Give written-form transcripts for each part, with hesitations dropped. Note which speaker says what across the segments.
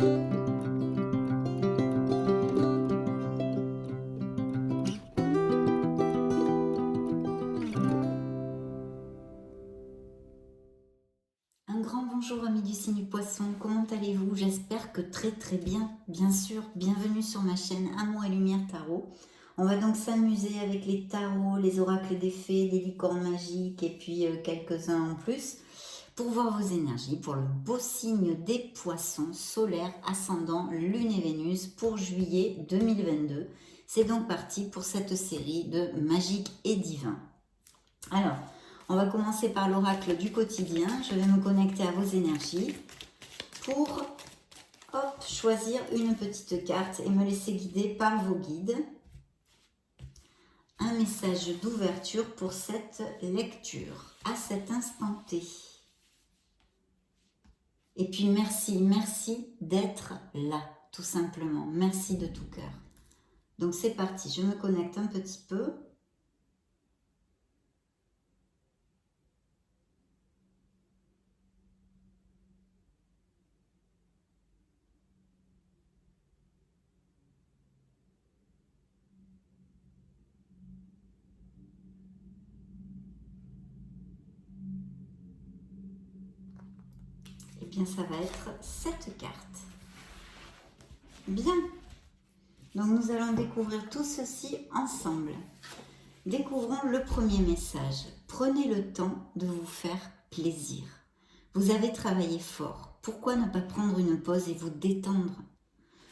Speaker 1: Un grand bonjour amis du signe du poisson, comment allez-vous? J'espère que très bien, bien sûr, bienvenue sur ma chaîne Amour et Lumière Tarot. On va donc s'amuser avec les tarots, les oracles des fées, les licornes magiques et puis quelques-uns en plus pour voir vos énergies pour le beau signe des poissons solaire, ascendant, lune et Vénus pour juillet 2022. C'est donc parti pour cette série de magique et divin. Alors, on va commencer par l'oracle du quotidien. Je vais me connecter à vos énergies pour choisir une petite carte et me laisser guider par vos guides. Un message d'ouverture pour cette lecture à cet instant T. Et puis merci d'être là, tout simplement. Merci de tout cœur. Donc c'est parti, je me connecte un petit peu. Eh bien, ça va être cette carte. Bien. Donc, nous allons découvrir tout ceci ensemble. Découvrons le premier message. Prenez le temps de vous faire plaisir. Vous avez travaillé fort. Pourquoi ne pas prendre une pause et vous détendre?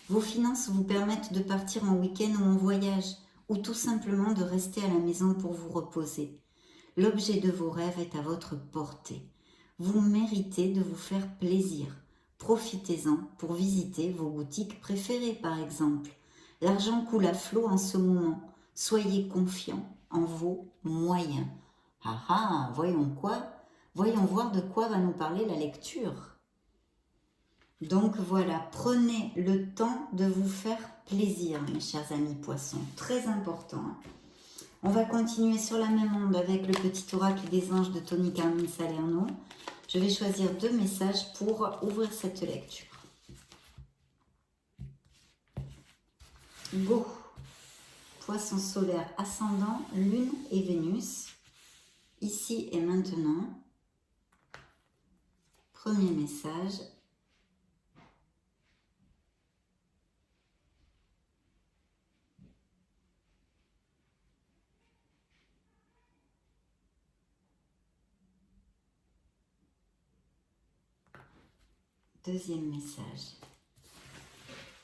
Speaker 1: Vos finances vous permettent de partir en week-end ou en voyage, ou tout simplement de rester à la maison pour vous reposer. L'objet de vos rêves est à votre portée. Vous méritez de vous faire plaisir. Profitez-en pour visiter vos boutiques préférées par exemple. L'argent coule à flot en ce moment. Soyez confiants en vos moyens. Ah ah, voyons voir de quoi va nous parler la lecture. Donc voilà, prenez le temps de vous faire plaisir, mes chers amis poissons. Très important. On va continuer sur la même onde avec le petit oracle des anges de Tony Carmine Salerno. Je vais choisir 2 messages pour ouvrir cette lecture. Go! Poisson solaire ascendant, lune et Vénus. Ici et maintenant. Premier message. Deuxième message.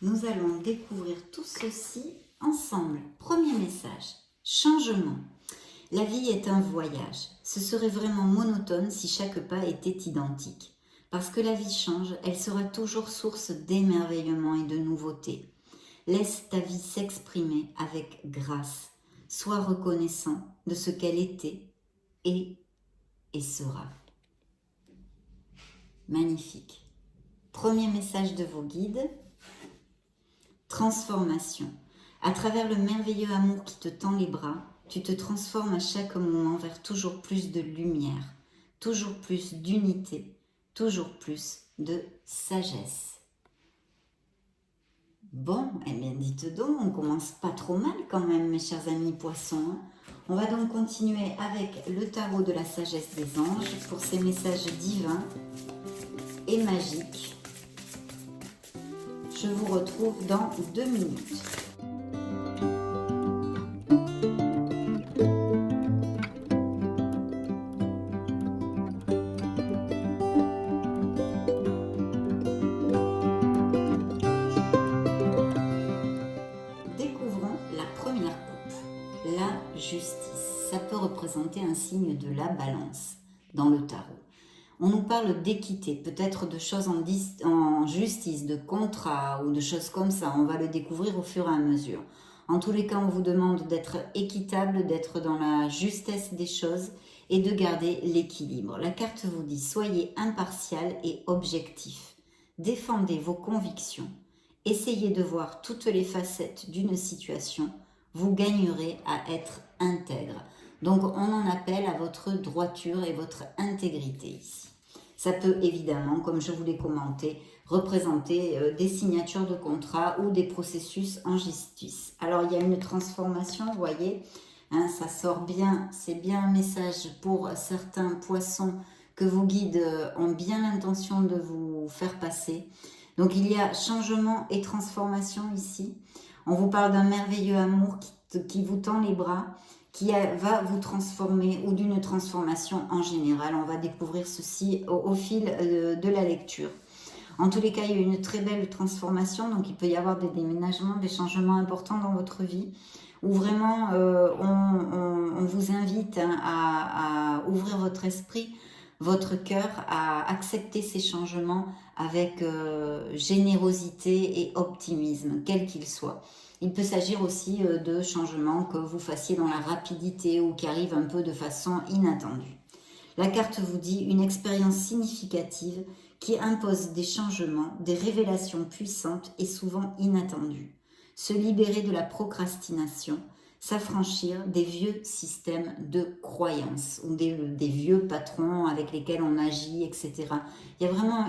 Speaker 1: Nous allons découvrir tout ceci ensemble. Premier message. Changement. La vie est un voyage. Ce serait vraiment monotone si chaque pas était identique. Parce que la vie change, elle sera toujours source d'émerveillement et de nouveautés. Laisse ta vie s'exprimer avec grâce. Sois reconnaissant de ce qu'elle était, est et sera. Magnifique. Premier message de vos guides. Transformation. À travers le merveilleux amour qui te tend les bras, tu te transformes à chaque moment vers toujours plus de lumière, toujours plus d'unité, toujours plus de sagesse. Bon, eh bien dites donc, on commence pas trop mal quand même, mes chers amis poissons. On va donc continuer avec le tarot de la sagesse des anges pour ces messages divins et magiques. Je vous retrouve dans 2 minutes. Découvrons la première coupe, la justice. Ça peut représenter un signe de la balance dans le tarot. On nous parle d'équité, peut-être de choses en justice, de contrats ou de choses comme ça. On va le découvrir au fur et à mesure. En tous les cas, on vous demande d'être équitable, d'être dans la justesse des choses et de garder l'équilibre. La carte vous dit, soyez impartial et objectif. Défendez vos convictions. Essayez de voir toutes les facettes d'une situation. Vous gagnerez à être intègre. Donc, on en appelle à votre droiture et votre intégrité ici. Ça peut évidemment, comme je vous l'ai commenté, représenter des signatures de contrat ou des processus en justice. Alors, il y a une transformation, vous voyez, hein, ça sort bien, c'est bien un message pour certains poissons que vos guides ont bien l'intention de vous faire passer. Donc, il y a changement et transformation ici. On vous parle d'un merveilleux amour qui vous tend les bras, qui va vous transformer ou d'une transformation en général. On va découvrir ceci au fil de la lecture. En tous les cas, il y a une très belle transformation, donc il peut y avoir des déménagements, des changements importants dans votre vie, où vraiment on vous invite hein, à ouvrir votre esprit, votre cœur, à accepter ces changements avec générosité et optimisme, quel qu'il soit. Il peut s'agir aussi de changements que vous fassiez dans la rapidité ou qui arrivent un peu de façon inattendue. La carte vous dit une expérience significative qui impose des changements, des révélations puissantes et souvent inattendues. Se libérer de la procrastination, s'affranchir des vieux systèmes de croyances ou des vieux patrons avec lesquels on agit, etc. Il y a vraiment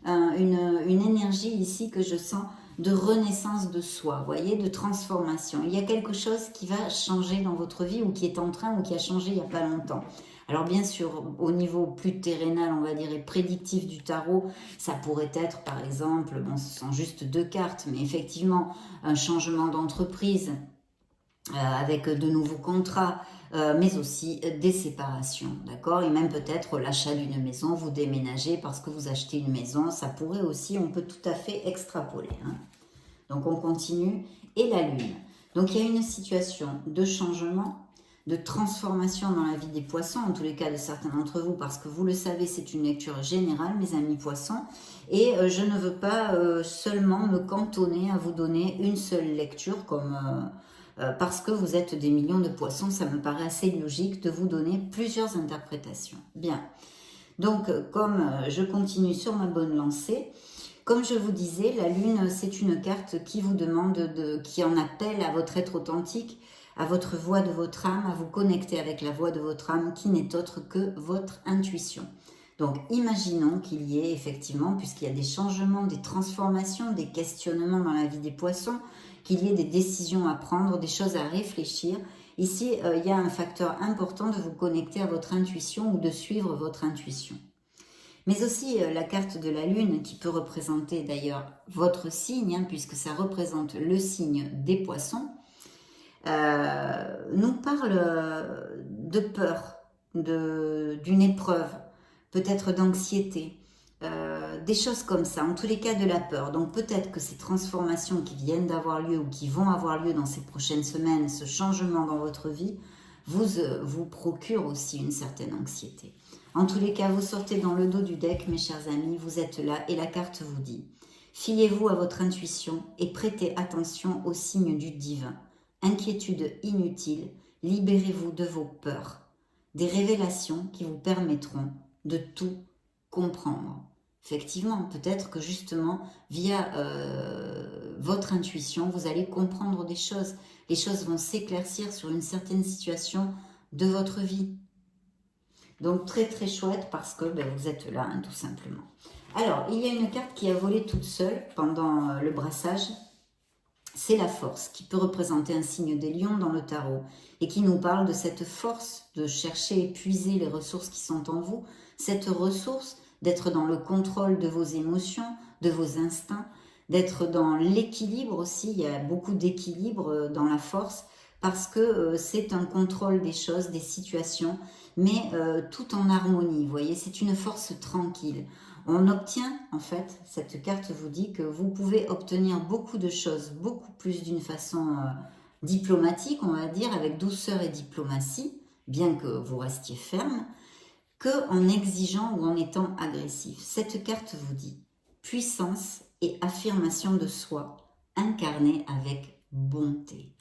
Speaker 1: une énergie ici que je sens de renaissance de soi, vous voyez, de transformation. Il y a quelque chose qui va changer dans votre vie ou qui est en train ou qui a changé il n'y a pas longtemps. Alors bien sûr, au niveau plus terrénal, on va dire, et prédictif du tarot, ça pourrait être par exemple, bon ce sont juste 2 cartes, mais effectivement un changement d'entreprise avec de nouveaux contrats, mais aussi des séparations, d'accord? Et même peut-être l'achat d'une maison, vous déménagez parce que vous achetez une maison, ça pourrait aussi, on peut tout à fait extrapoler. Hein. Donc on continue, et la lune. Donc il y a une situation de changement, de transformation dans la vie des poissons, en tous les cas de certains d'entre vous, parce que vous le savez, c'est une lecture générale, mes amis poissons, et je ne veux pas seulement me cantonner à vous donner une seule lecture, comme parce que vous êtes des millions de poissons, ça me paraît assez logique de vous donner plusieurs interprétations. Bien, donc comme je continue sur ma bonne lancée, comme je vous disais, la lune, c'est une carte qui vous demande, qui en appelle à votre être authentique, à votre voix de votre âme, à vous connecter avec la voix de votre âme qui n'est autre que votre intuition. Donc imaginons qu'il y ait effectivement, puisqu'il y a des changements, des transformations, des questionnements dans la vie des poissons, qu'il y ait des décisions à prendre, des choses à réfléchir. Ici, il y a un facteur important de vous connecter à votre intuition ou de suivre votre intuition. Mais aussi la carte de la lune qui peut représenter d'ailleurs votre signe, hein, puisque ça représente le signe des poissons, nous parle de peur, d'une épreuve, peut-être d'anxiété, des choses comme ça, en tous les cas de la peur. Donc peut-être que ces transformations qui viennent d'avoir lieu ou qui vont avoir lieu dans ces prochaines semaines, ce changement dans votre vie, vous procure aussi une certaine anxiété. En tous les cas, vous sortez dans le dos du deck, mes chers amis, vous êtes là et la carte vous dit « Fiez-vous à votre intuition et prêtez attention aux signes du divin. Inquiétude inutile, libérez-vous de vos peurs. Des révélations qui vous permettront de tout comprendre. » Effectivement, peut-être que justement, via votre intuition, vous allez comprendre des choses. Les choses vont s'éclaircir sur une certaine situation de votre vie. Donc très très chouette parce que vous êtes là, hein, tout simplement. Alors, il y a une carte qui a volé toute seule pendant le brassage. C'est la force, qui peut représenter un signe des lions dans le tarot et qui nous parle de cette force de chercher et puiser les ressources qui sont en vous, cette ressource d'être dans le contrôle de vos émotions, de vos instincts, d'être dans l'équilibre aussi, il y a beaucoup d'équilibre dans la force parce que c'est un contrôle des choses, des situations, mais tout en harmonie, vous voyez, c'est une force tranquille. On obtient, en fait, cette carte vous dit que vous pouvez obtenir beaucoup de choses, beaucoup plus d'une façon diplomatique, on va dire, avec douceur et diplomatie, bien que vous restiez ferme, qu'en exigeant ou en étant agressif. Cette carte vous dit puissance et affirmation de soi, incarnée avec bonté.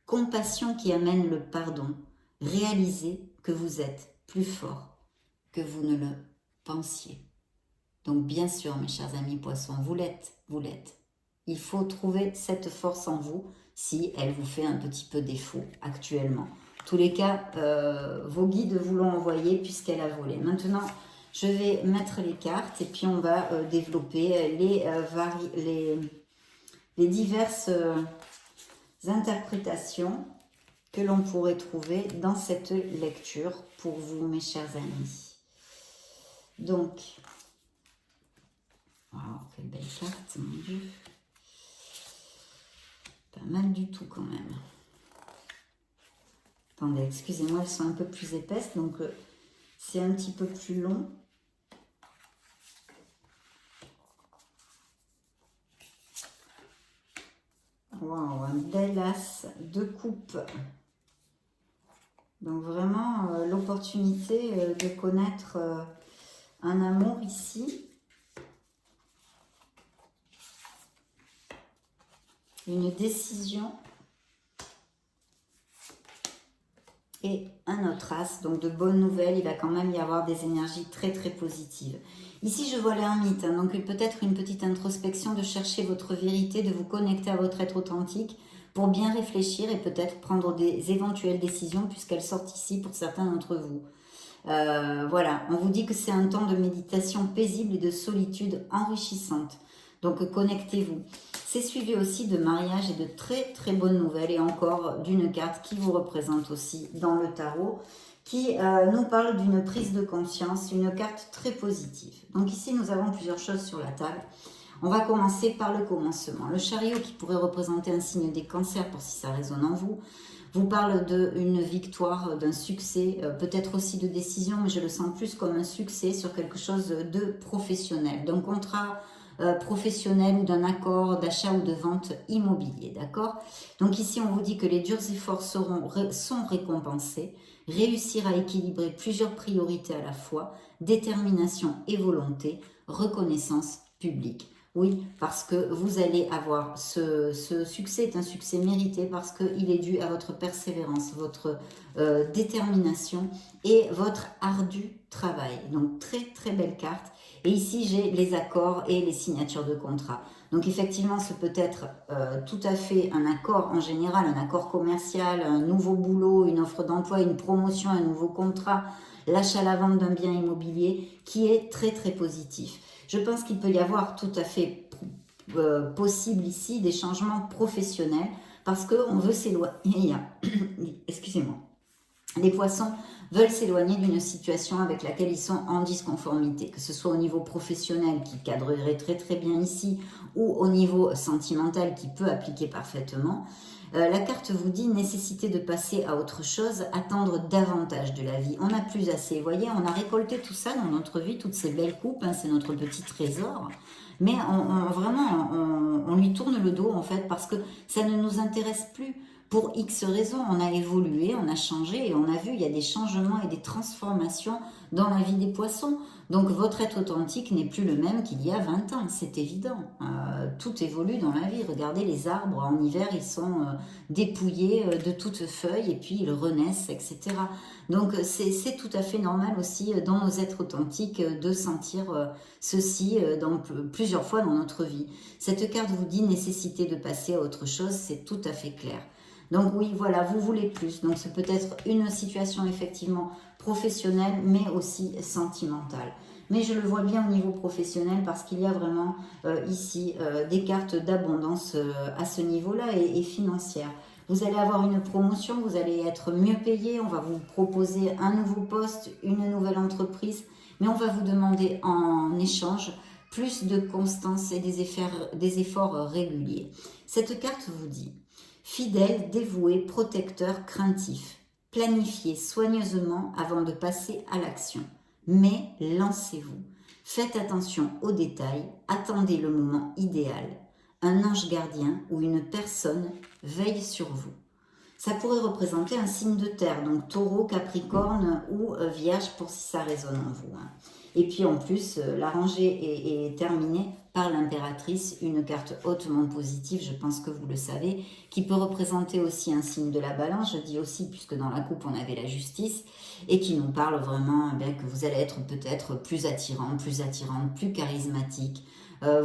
Speaker 1: Compassion qui amène le pardon. Réalisez que vous êtes plus fort que vous ne le pensiez. Donc bien sûr, mes chers amis poissons, vous l'êtes, vous l'êtes. Il faut trouver cette force en vous si elle vous fait un petit peu défaut actuellement. En tous les cas, vos guides vous l'ont envoyée puisqu'elle a volé. Maintenant, Je vais mettre les cartes et puis on va développer les diverses interprétations que l'on pourrait trouver dans cette lecture pour vous, mes chers amis. Donc, wow, quelle belle carte, mon Dieu. Pas mal du tout quand même. Attendez, excusez-moi, elles sont un peu plus épaisses, donc c'est un petit peu plus long. Waouh, un bel as de coupe. Donc vraiment l'opportunité de connaître un amour ici. Une décision. Et un autre as, donc de bonnes nouvelles, il va quand même y avoir des énergies très très positives. Ici je vois l'ermite, hein, donc peut-être une petite introspection de chercher votre vérité, de vous connecter à votre être authentique pour bien réfléchir et peut-être prendre des éventuelles décisions puisqu'elles sortent ici pour certains d'entre vous. Voilà, on vous dit que c'est un temps de méditation paisible et de solitude enrichissante. Donc connectez-vous. C'est suivi aussi de mariage et de très très bonnes nouvelles et encore d'une carte qui vous représente aussi dans le tarot qui nous parle d'une prise de conscience, une carte très positive. Donc ici nous avons plusieurs choses sur la table. On va commencer par le commencement. Le chariot qui pourrait représenter un signe des cancers pour si ça résonne en vous. Vous parle d'une victoire, d'un succès, peut-être aussi de décision, mais je le sens plus comme un succès sur quelque chose de professionnel, d'un contrat professionnel ou d'un accord d'achat ou de vente immobilier, d'accord? Donc ici, on vous dit que les durs efforts sont récompensés, réussir à équilibrer plusieurs priorités à la fois, détermination et volonté, reconnaissance publique. Oui, parce que vous allez avoir ce succès est un succès mérité parce qu'il est dû à votre persévérance, votre détermination et votre ardu travail. Donc très très belle carte. Et ici j'ai les accords et les signatures de contrat. Donc effectivement ce peut être tout à fait un accord en général, un accord commercial, un nouveau boulot, une offre d'emploi, une promotion, un nouveau contrat, l'achat-la-vente d'un bien immobilier qui est très très positif. Je pense qu'il peut y avoir tout à fait possible ici des changements professionnels parce qu'on veut s'éloigner. Excusez-moi. Les poissons veulent s'éloigner d'une situation avec laquelle ils sont en disconformité, que ce soit au niveau professionnel qui cadrerait très très bien ici ou au niveau sentimental qui peut appliquer parfaitement. La carte vous dit nécessité de passer à autre chose, attendre davantage de la vie. On n'a plus assez. Vous voyez, on a récolté tout ça dans notre vie, toutes ces belles coupes, hein, c'est notre petit trésor. Mais on lui tourne le dos en fait parce que ça ne nous intéresse plus. Pour X raisons, on a évolué, on a changé et on a vu il y a des changements et des transformations dans la vie des poissons. Donc votre être authentique n'est plus le même qu'il y a 20 ans, c'est évident. Tout évolue dans la vie. Regardez les arbres, en hiver ils sont dépouillés de toutes feuilles et puis ils renaissent, etc. Donc c'est tout à fait normal aussi dans nos êtres authentiques de sentir ceci plusieurs fois dans notre vie. Cette carte vous dit nécessité de passer à autre chose, c'est tout à fait clair. Donc oui, voilà, vous voulez plus. Donc c'est peut-être une situation effectivement professionnelle, mais aussi sentimentale. Mais je le vois bien au niveau professionnel parce qu'il y a vraiment ici des cartes d'abondance à ce niveau-là et financière. Vous allez avoir une promotion, vous allez être mieux payé, on va vous proposer un nouveau poste, une nouvelle entreprise, mais on va vous demander en échange plus de constance et des efforts réguliers. Cette carte vous dit fidèle, dévoué, protecteur, craintif. Planifiez soigneusement avant de passer à l'action. Mais lancez-vous. Faites attention aux détails. Attendez le moment idéal. Un ange gardien ou une personne veille sur vous. Ça pourrait représenter un signe de terre, donc taureau, capricorne ou vierge pour si ça résonne en vous. Et puis en plus, la rangée est terminée par l'impératrice, une carte hautement positive, je pense que vous le savez, qui peut représenter aussi un signe de la balance, je dis aussi puisque dans la coupe on avait la justice, et qui nous parle vraiment que vous allez être peut-être plus attirante, plus charismatique,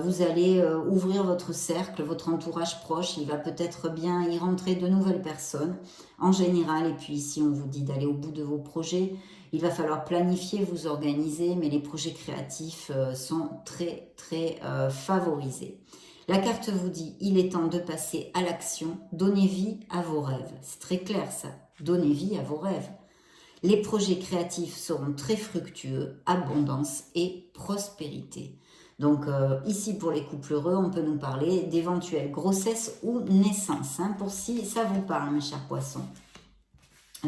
Speaker 1: Vous allez ouvrir votre cercle, votre entourage proche. Il va peut-être bien y rentrer de nouvelles personnes en général. Et puis ici, on vous dit d'aller au bout de vos projets. Il va falloir planifier, vous organiser, mais les projets créatifs sont très, très favorisés. La carte vous dit, il est temps de passer à l'action, donnez vie à vos rêves. C'est très clair ça, donnez vie à vos rêves. Les projets créatifs seront très fructueux, abondance et prospérité. Donc ici pour les couples heureux, on peut nous parler d'éventuelles grossesses ou naissances, hein, pour si ça vous parle mes chers poissons.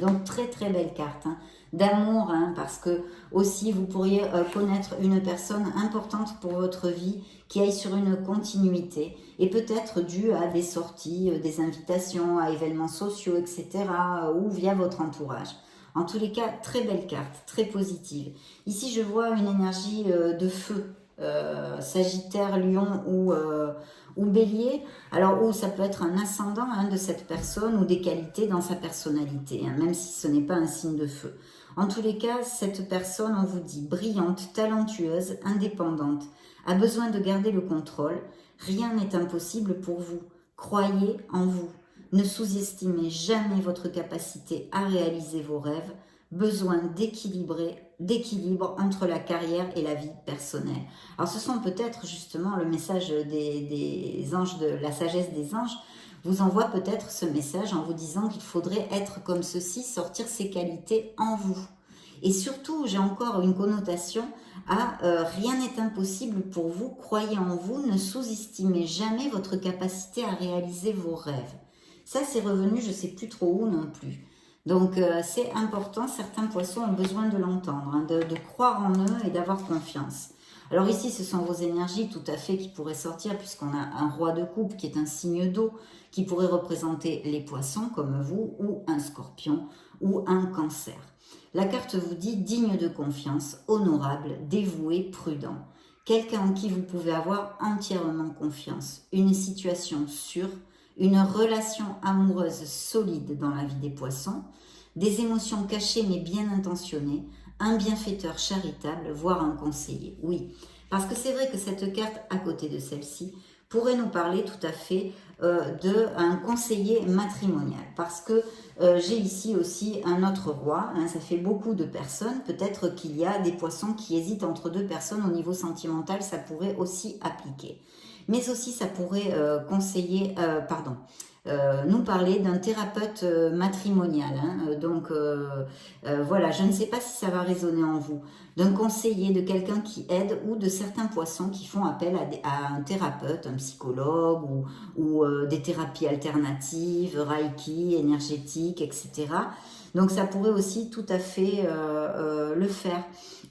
Speaker 1: Donc très très belle carte, hein, d'amour, hein, parce que aussi vous pourriez connaître une personne importante pour votre vie qui aille sur une continuité et peut-être due à des sorties, des invitations, à événements sociaux, etc. Ou via votre entourage. En tous les cas, très belle carte, très positive. Ici, je vois une énergie de feu, Sagittaire, Lion ou Bélier. Alors, ou ça peut être un ascendant hein, de cette personne ou des qualités dans sa personnalité, hein, même si ce n'est pas un signe de feu. En tous les cas, cette personne, on vous dit, brillante, talentueuse, indépendante, a besoin de garder le contrôle. Rien n'est impossible pour vous. Croyez en vous. Ne sous-estimez jamais votre capacité à réaliser vos rêves. Besoin d'équilibre entre la carrière et la vie personnelle. Alors ce sont peut-être justement le message des anges, de la sagesse des anges, vous envoie peut-être ce message en vous disant qu'il faudrait être comme ceci, sortir ses qualités en vous. Et surtout, j'ai encore une connotation à rien n'est impossible pour vous, croyez en vous, ne sous-estimez jamais votre capacité à réaliser vos rêves. Ça, c'est revenu, je ne sais plus trop où non plus. Donc, c'est important, certains poissons ont besoin de l'entendre, hein, de croire en eux et d'avoir confiance. Alors ici, ce sont vos énergies tout à fait qui pourraient sortir, puisqu'on a un roi de coupe qui est un signe d'eau, qui pourrait représenter les poissons comme vous, ou un scorpion, ou un cancer. La carte vous dit digne de confiance, honorable, dévoué, prudent. Quelqu'un en qui vous pouvez avoir entièrement confiance. Une situation sûre, une relation amoureuse solide dans la vie des poissons, des émotions cachées mais bien intentionnées, un bienfaiteur charitable, voire un conseiller. Oui, parce que c'est vrai que cette carte, à côté de celle-ci, pourrait nous parler tout à fait d'un conseiller matrimonial. Parce que j'ai ici aussi un autre roi, hein, ça fait beaucoup de personnes. Peut-être qu'il y a des poissons qui hésitent entre deux personnes au niveau sentimental, ça pourrait aussi appliquer. Mais aussi ça pourrait nous parler d'un thérapeute matrimonial. Hein. Donc voilà, je ne sais pas si ça va résonner en vous. D'un conseiller, de quelqu'un qui aide ou de certains poissons qui font appel à un thérapeute, un psychologue ou des thérapies alternatives, Reiki, énergétique, etc. Donc ça pourrait aussi tout à fait le faire.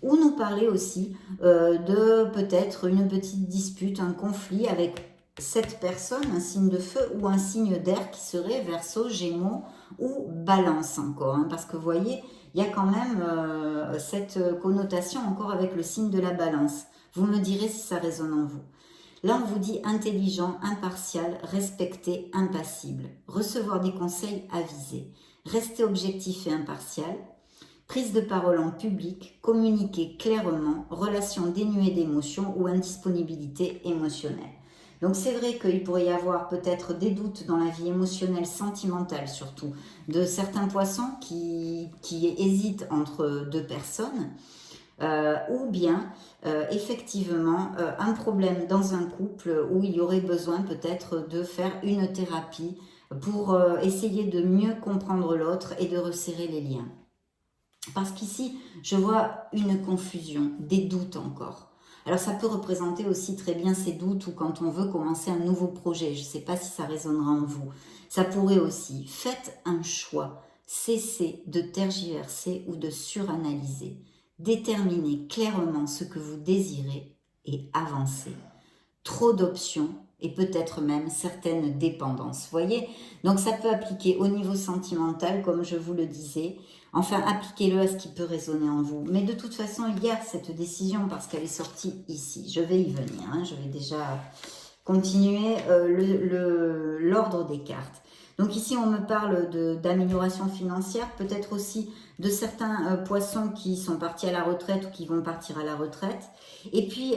Speaker 1: Ou nous parler aussi de peut-être une petite dispute, un conflit avec cette personne, un signe de feu ou un signe d'air qui serait Verseau, Gémeaux ou Balance encore. Hein, parce que vous voyez, il y a quand même cette connotation encore avec le signe de la Balance. Vous me direz si ça résonne en vous. Là, on vous dit intelligent, impartial, respecté, impassible. Recevoir des conseils avisés. Rester objectif et impartial. Prise de parole en public, communiquer clairement, relation dénuée d'émotions ou indisponibilité émotionnelle. Donc c'est vrai qu'il pourrait y avoir peut-être des doutes dans la vie émotionnelle, sentimentale surtout, de certains poissons qui hésitent entre deux personnes, ou bien effectivement un problème dans un couple où il y aurait besoin peut-être de faire une thérapie pour essayer de mieux comprendre l'autre et de resserrer les liens. Parce qu'ici, je vois une confusion, des doutes encore. Alors ça peut représenter aussi très bien ces doutes ou quand on veut commencer un nouveau projet. Je ne sais pas si ça résonnera en vous. Ça pourrait aussi, faites un choix. Cessez de tergiverser ou de suranalyser. Déterminez clairement ce que vous désirez et avancez. Trop d'options et peut-être même certaines dépendances. Vous voyez? Donc ça peut appliquer au niveau sentimental, comme je vous le disais. Enfin, appliquez-le à ce qui peut résonner en vous. Mais de toute façon, il y a cette décision parce qu'elle est sortie ici. Je vais y venir. Hein. Je vais déjà continuer l'ordre des cartes. Donc ici, on me parle d'amélioration financière, peut-être aussi de certains poissons qui sont partis à la retraite ou qui vont partir à la retraite. Et puis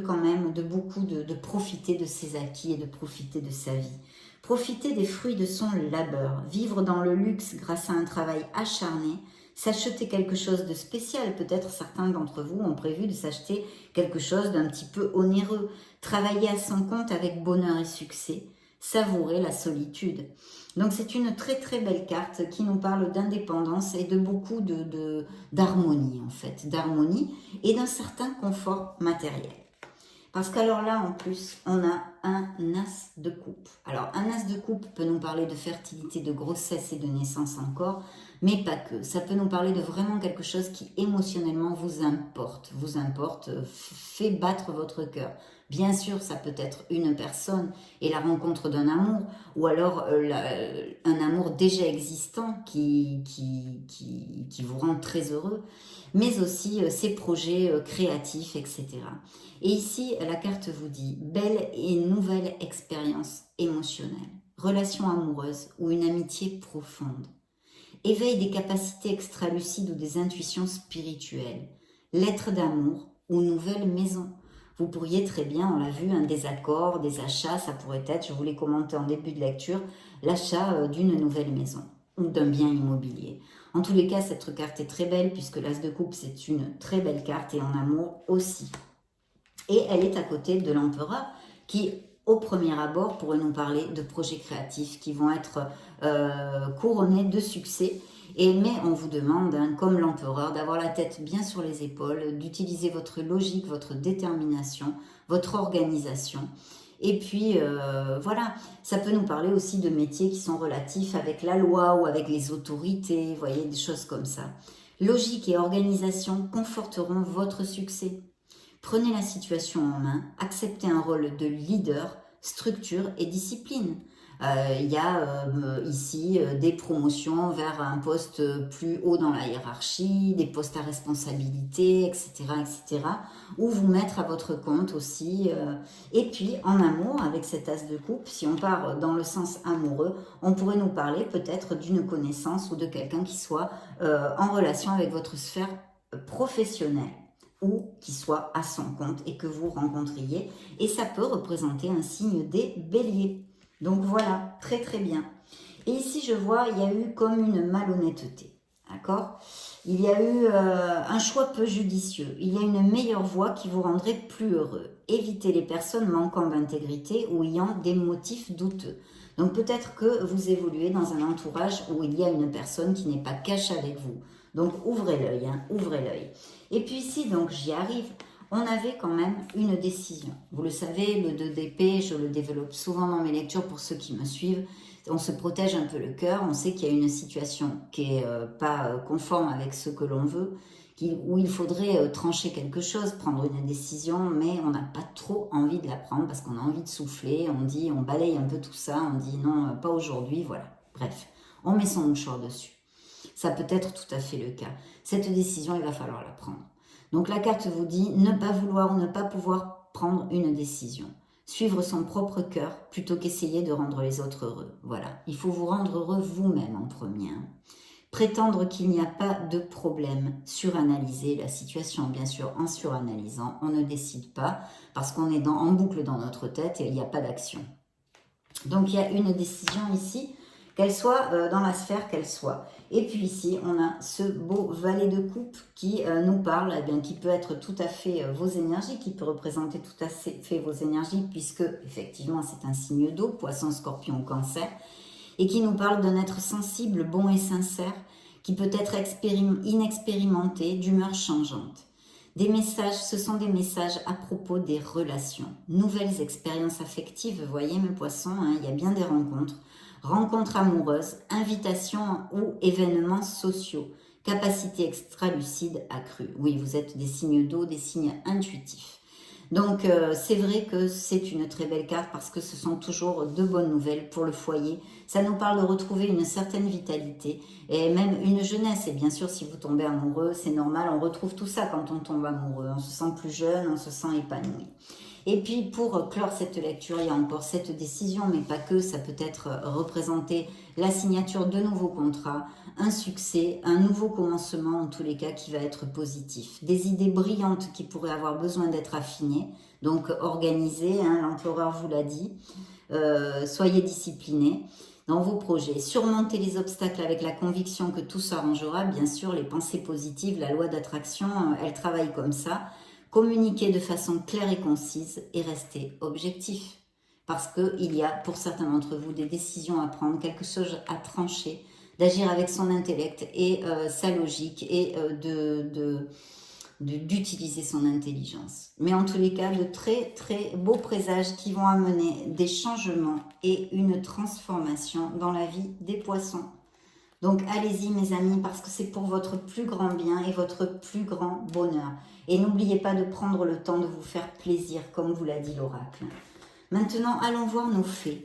Speaker 1: quand même, de beaucoup de profiter de ses acquis et de profiter de sa vie. Profiter des fruits de son labeur, vivre dans le luxe grâce à un travail acharné, s'acheter quelque chose de spécial. Peut-être certains d'entre vous ont prévu de s'acheter quelque chose d'un petit peu onéreux, travailler à son compte avec bonheur et succès, savourer la solitude. Donc c'est une très très belle carte qui nous parle d'indépendance et de beaucoup d'harmonie en fait, d'harmonie et d'un certain confort matériel. Parce qu'alors là, en plus, on a un as de coupe. Alors, un as de coupe peut nous parler de fertilité, de grossesse et de naissance encore, mais pas que. Ça peut nous parler de vraiment quelque chose qui émotionnellement vous importe, fait battre votre cœur. Bien sûr, ça peut être une personne et la rencontre d'un amour, ou alors un amour déjà existant qui vous rend très heureux, mais aussi ses projets créatifs, etc. Et ici, la carte vous dit « Belle et nouvelle expérience émotionnelle, relation amoureuse ou une amitié profonde, éveil des capacités extralucides ou des intuitions spirituelles, lettre d'amour ou nouvelle maison. » Vous pourriez très bien, on l'a vu, un désaccord, des achats, ça pourrait être, je vous l'ai commenté en début de lecture, l'achat d'une nouvelle maison ou d'un bien immobilier. En tous les cas, cette carte est très belle puisque l'As de coupe, c'est une très belle carte et en amour aussi. Et elle est à côté de l'empereur qui, au premier abord, pourrait nous parler de projets créatifs qui vont être couronnés de succès. Mais on vous demande, hein, comme l'empereur, d'avoir la tête bien sur les épaules, d'utiliser votre logique, votre détermination, votre organisation. Et puis, voilà, ça peut nous parler aussi de métiers qui sont relatifs avec la loi ou avec les autorités, vous voyez, des choses comme ça. Logique et organisation conforteront votre succès. Prenez la situation en main, acceptez un rôle de leader, structure et discipline. Il y a ici des promotions vers un poste plus haut dans la hiérarchie, des postes à responsabilité, etc., etc., ou vous mettre à votre compte aussi. Et puis, en amour, avec cet as de coupe, si on part dans le sens amoureux, on pourrait nous parler peut-être d'une connaissance ou de quelqu'un qui soit en relation avec votre sphère professionnelle ou qui soit à son compte et que vous rencontriez. Et ça peut représenter un signe des béliers. Donc voilà, très très bien. Et ici, je vois, il y a eu comme une malhonnêteté. D'accord? Il y a eu un choix peu judicieux. Il y a une meilleure voie qui vous rendrait plus heureux. Évitez les personnes manquant d'intégrité ou ayant des motifs douteux. Donc peut-être que vous évoluez dans un entourage où il y a une personne qui n'est pas cash avec vous. Donc ouvrez l'œil, hein, ouvrez l'œil. Et puis ici, donc j'y arrive, on avait quand même une décision. Vous le savez, le 2 d'épée, je le développe souvent dans mes lectures pour ceux qui me suivent. On se protège un peu le cœur, on sait qu'il y a une situation qui n'est pas conforme avec ce que l'on veut, où il faudrait trancher quelque chose, prendre une décision, mais on n'a pas trop envie de la prendre parce qu'on a envie de souffler, on balaye un peu tout ça, on dit non, pas aujourd'hui, voilà. Bref, on met son mouchoir dessus. Ça peut être tout à fait le cas. Cette décision, il va falloir la prendre. Donc la carte vous dit ne pas vouloir ou ne pas pouvoir prendre une décision. Suivre son propre cœur plutôt qu'essayer de rendre les autres heureux. Voilà, il faut vous rendre heureux vous-même en premier. Prétendre qu'il n'y a pas de problème, suranalyser la situation, bien sûr, en suranalysant, on ne décide pas parce qu'on est en boucle dans notre tête et il n'y a pas d'action. Donc il y a une décision ici, qu'elle soit dans la sphère qu'elle soit. Et puis ici, on a ce beau valet de coupe qui nous parle, eh bien, qui peut être tout à fait vos énergies, qui peut représenter tout à fait vos énergies, puisque effectivement c'est un signe d'eau, poisson, scorpion, cancer, et qui nous parle d'un être sensible, bon et sincère, qui peut être inexpérimenté, d'humeur changeante. Des messages, ce sont des messages à propos des relations, nouvelles expériences affectives, vous voyez mes poissons, hein, il y a bien des rencontres amoureuses, invitations ou événements sociaux, capacité extra-lucide accrue. Oui, vous êtes des signes d'eau, des signes intuitifs. Donc, c'est vrai que c'est une très belle carte parce que ce sont toujours de bonnes nouvelles pour le foyer. Ça nous parle de retrouver une certaine vitalité et même une jeunesse. Et bien sûr, si vous tombez amoureux, c'est normal, on retrouve tout ça quand on tombe amoureux. On se sent plus jeune, on se sent épanoui. Et puis pour clore cette lecture, il y a encore cette décision, mais pas que, ça peut être représenter la signature de nouveaux contrats, un succès, un nouveau commencement en tous les cas qui va être positif. Des idées brillantes qui pourraient avoir besoin d'être affinées, donc organisées, hein, l'empereur vous l'a dit, soyez disciplinés dans vos projets. Surmontez les obstacles avec la conviction que tout s'arrangera, bien sûr, les pensées positives, la loi d'attraction, elle travaille comme ça. Communiquez de façon claire et concise et restez objectif. Parce qu'il y a pour certains d'entre vous des décisions à prendre, quelque chose à trancher, d'agir avec son intellect et sa logique et d'utiliser son intelligence. Mais en tous les cas, de très très beaux présages qui vont amener des changements et une transformation dans la vie des poissons. Donc allez-y mes amis, parce que c'est pour votre plus grand bien et votre plus grand bonheur. Et n'oubliez pas de prendre le temps de vous faire plaisir, comme vous l'a dit l'oracle. Maintenant, allons voir nos fées.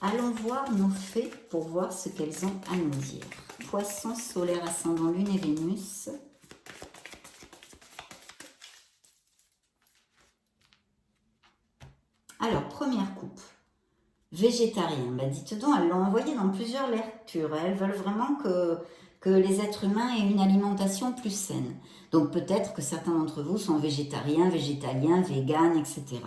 Speaker 1: Allons voir nos fées pour voir ce qu'elles ont à nous dire. Poisson, solaire, ascendant, lune et Vénus. Alors, première coupe. Végétarien. Bah, dites donc, elles l'ont envoyé dans plusieurs lectures. Elles veulent vraiment que les êtres humains aient une alimentation plus saine. Donc peut-être que certains d'entre vous sont végétariens, végétaliens, véganes, etc.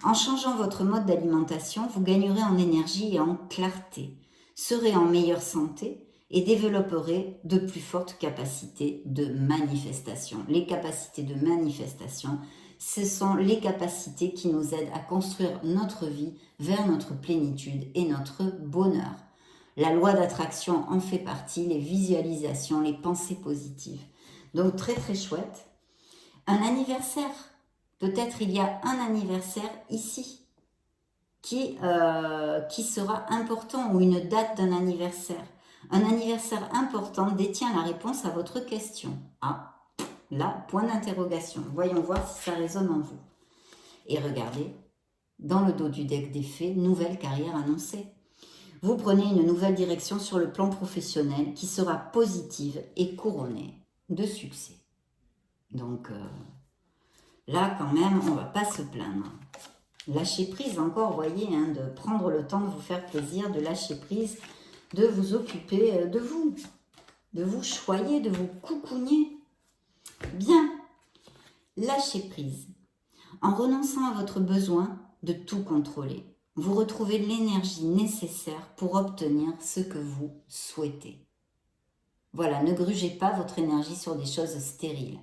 Speaker 1: En changeant votre mode d'alimentation, vous gagnerez en énergie et en clarté, serez en meilleure santé et développerez de plus fortes capacités de manifestation. Les capacités de manifestation, ce sont les capacités qui nous aident à construire notre vie vers notre plénitude et notre bonheur. La loi d'attraction en fait partie, les visualisations, les pensées positives. Donc très très chouette. Un anniversaire. Peut-être il y a un anniversaire ici qui sera important ou une date d'un anniversaire. Un anniversaire important détient la réponse à votre question. Ah, là, point d'interrogation. Voyons voir si ça résonne en vous. Et regardez, dans le dos du deck des fées, nouvelle carrière annoncée. Vous prenez une nouvelle direction sur le plan professionnel qui sera positive et couronnée de succès. Donc là, quand même, on ne va pas se plaindre. Lâchez prise encore, voyez, hein, de prendre le temps de vous faire plaisir, de lâcher prise, de vous occuper de vous choyer, de vous coucougner. Bien, lâchez prise. En renonçant à votre besoin de tout contrôler, vous retrouvez l'énergie nécessaire pour obtenir ce que vous souhaitez. Voilà, ne grugez pas votre énergie sur des choses stériles.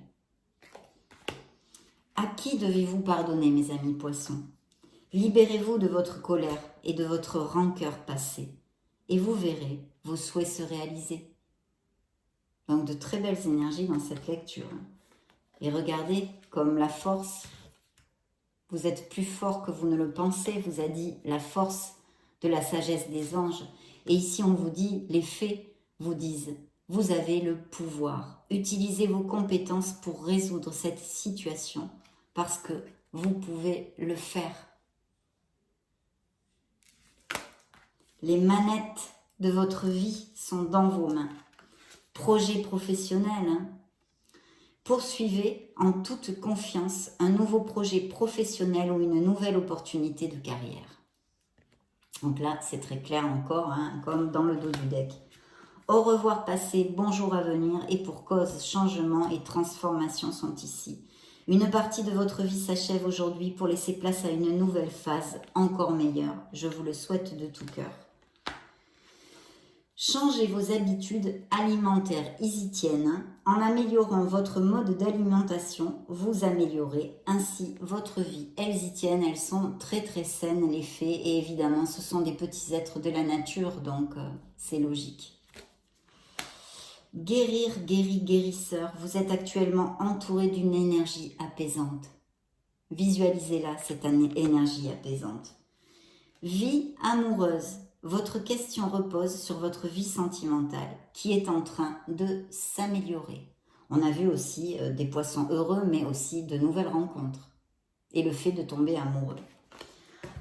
Speaker 1: À qui devez-vous pardonner, mes amis poissons? Libérez-vous de votre colère et de votre rancœur passée, et vous verrez vos souhaits se réaliser. Donc de très belles énergies dans cette lecture. Et regardez comme la force, vous êtes plus fort que vous ne le pensez, vous a dit la force de la sagesse des anges. Et ici on vous dit, les fées vous disent, vous avez le pouvoir. Utilisez vos compétences pour résoudre cette situation parce que vous pouvez le faire. Les manettes de votre vie sont dans vos mains. Projet professionnel, hein. Poursuivez en toute confiance un nouveau projet professionnel ou une nouvelle opportunité de carrière. Donc là, c'est très clair encore, hein, comme dans le dos du deck. Au revoir passé, bonjour à venir et pour cause, changement et transformation sont ici. Une partie de votre vie s'achève aujourd'hui pour laisser place à une nouvelle phase encore meilleure. Je vous le souhaite de tout cœur. Changez vos habitudes alimentaires, ils y tiennent. En améliorant votre mode d'alimentation, vous améliorez ainsi votre vie. Elles y tiennent, elles sont très très saines les fées et évidemment ce sont des petits êtres de la nature donc c'est logique. Guérir, guérisseur, vous êtes actuellement entouré d'une énergie apaisante. Visualisez-la, cette énergie apaisante. Vie amoureuse. Votre question repose sur votre vie sentimentale qui est en train de s'améliorer. On a vu aussi des poissons heureux, mais aussi de nouvelles rencontres et le fait de tomber amoureux.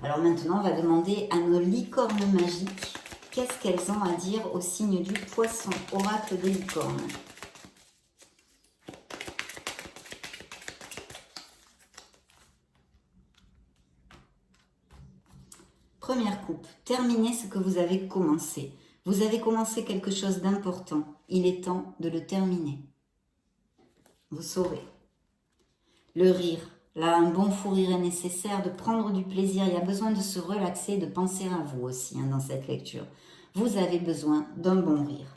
Speaker 1: Alors maintenant, on va demander à nos licornes magiques qu'est-ce qu'elles ont à dire au signe du poisson, oracle des licornes. Première coupe, terminez ce que vous avez commencé. Vous avez commencé quelque chose d'important. Il est temps de le terminer. Vous saurez. Le rire. Là, un bon fou rire est nécessaire, de prendre du plaisir. Il y a besoin de se relaxer, de penser à vous aussi dans cette lecture. Vous avez besoin d'un bon rire.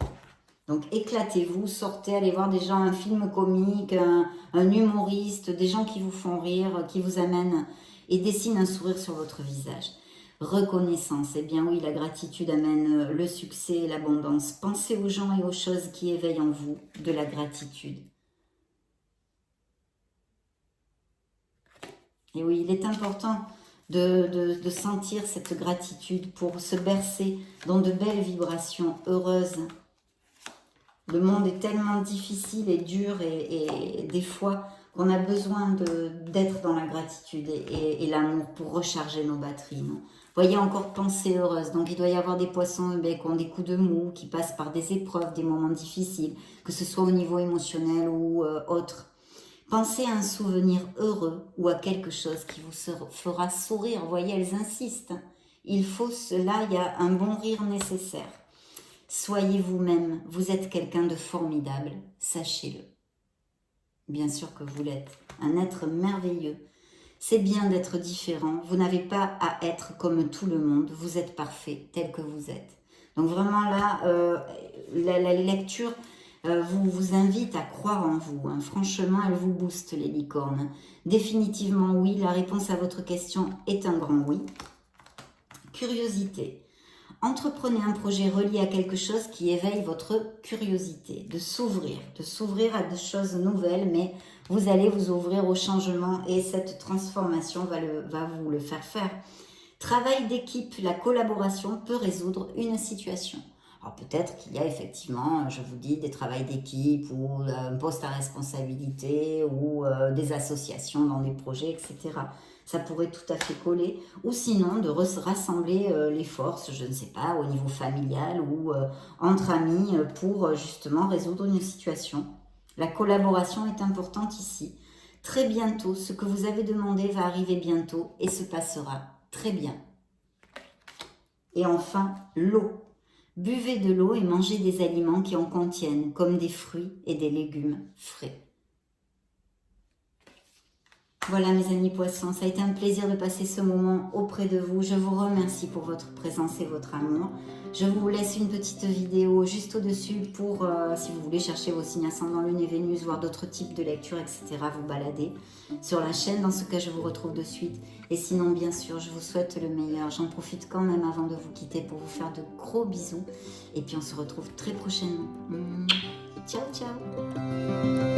Speaker 1: Donc éclatez-vous, sortez, allez voir des gens, un film comique, un humoriste, des gens qui vous font rire, qui vous amènent et dessinent un sourire sur votre visage. Reconnaissance, eh bien oui, la gratitude amène le succès et l'abondance. Pensez aux gens et aux choses qui éveillent en vous de la gratitude. Et oui, il est important de sentir cette gratitude pour se bercer dans de belles vibrations heureuses. Le monde est tellement difficile et dur et des fois qu'on a besoin d'être dans la gratitude et l'amour pour recharger nos batteries. Non, voyez, encore pensée heureuse. Donc il doit y avoir des poissons qui ont des coups de mou, qui passent par des épreuves, des moments difficiles, que ce soit au niveau émotionnel ou autre. Pensez à un souvenir heureux ou à quelque chose qui vous fera sourire. Voyez, elles insistent. Il faut cela, il y a un bon rire nécessaire. Soyez vous-même, vous êtes quelqu'un de formidable, sachez-le. Bien sûr que vous l'êtes, un être merveilleux. C'est bien d'être différent, vous n'avez pas à être comme tout le monde, vous êtes parfait tel que vous êtes. Donc vraiment là, la lecture vous invite à croire en vous. Franchement, elle vous booste les licornes. Définitivement oui, la réponse à votre question est un grand oui. Curiosité. Entreprenez un projet relié à quelque chose qui éveille votre curiosité, de s'ouvrir à des choses nouvelles, mais vous allez vous ouvrir au changement et cette transformation va vous le faire. Travail d'équipe, la collaboration peut résoudre une situation. Alors peut-être qu'il y a effectivement, je vous dis, des travails d'équipe ou un poste à responsabilité ou des associations dans des projets, etc. Ça pourrait tout à fait coller. Ou sinon, de rassembler les forces, je ne sais pas, au niveau familial ou entre amis pour justement résoudre une situation. La collaboration est importante ici. Très bientôt, ce que vous avez demandé va arriver bientôt et se passera très bien. Et enfin, l'eau. Buvez de l'eau et mangez des aliments qui en contiennent, comme des fruits et des légumes frais. Voilà mes amis poissons, ça a été un plaisir de passer ce moment auprès de vous. Je vous remercie pour votre présence et votre amour. Je vous laisse une petite vidéo juste au-dessus pour, si vous voulez chercher vos signes ascendants, Lune et Vénus, voir d'autres types de lectures, etc. Vous balader sur la chaîne. Dans ce cas, je vous retrouve de suite. Et sinon, bien sûr, je vous souhaite le meilleur. J'en profite quand même avant de vous quitter pour vous faire de gros bisous. Et puis, on se retrouve très prochainement. Ciao, ciao!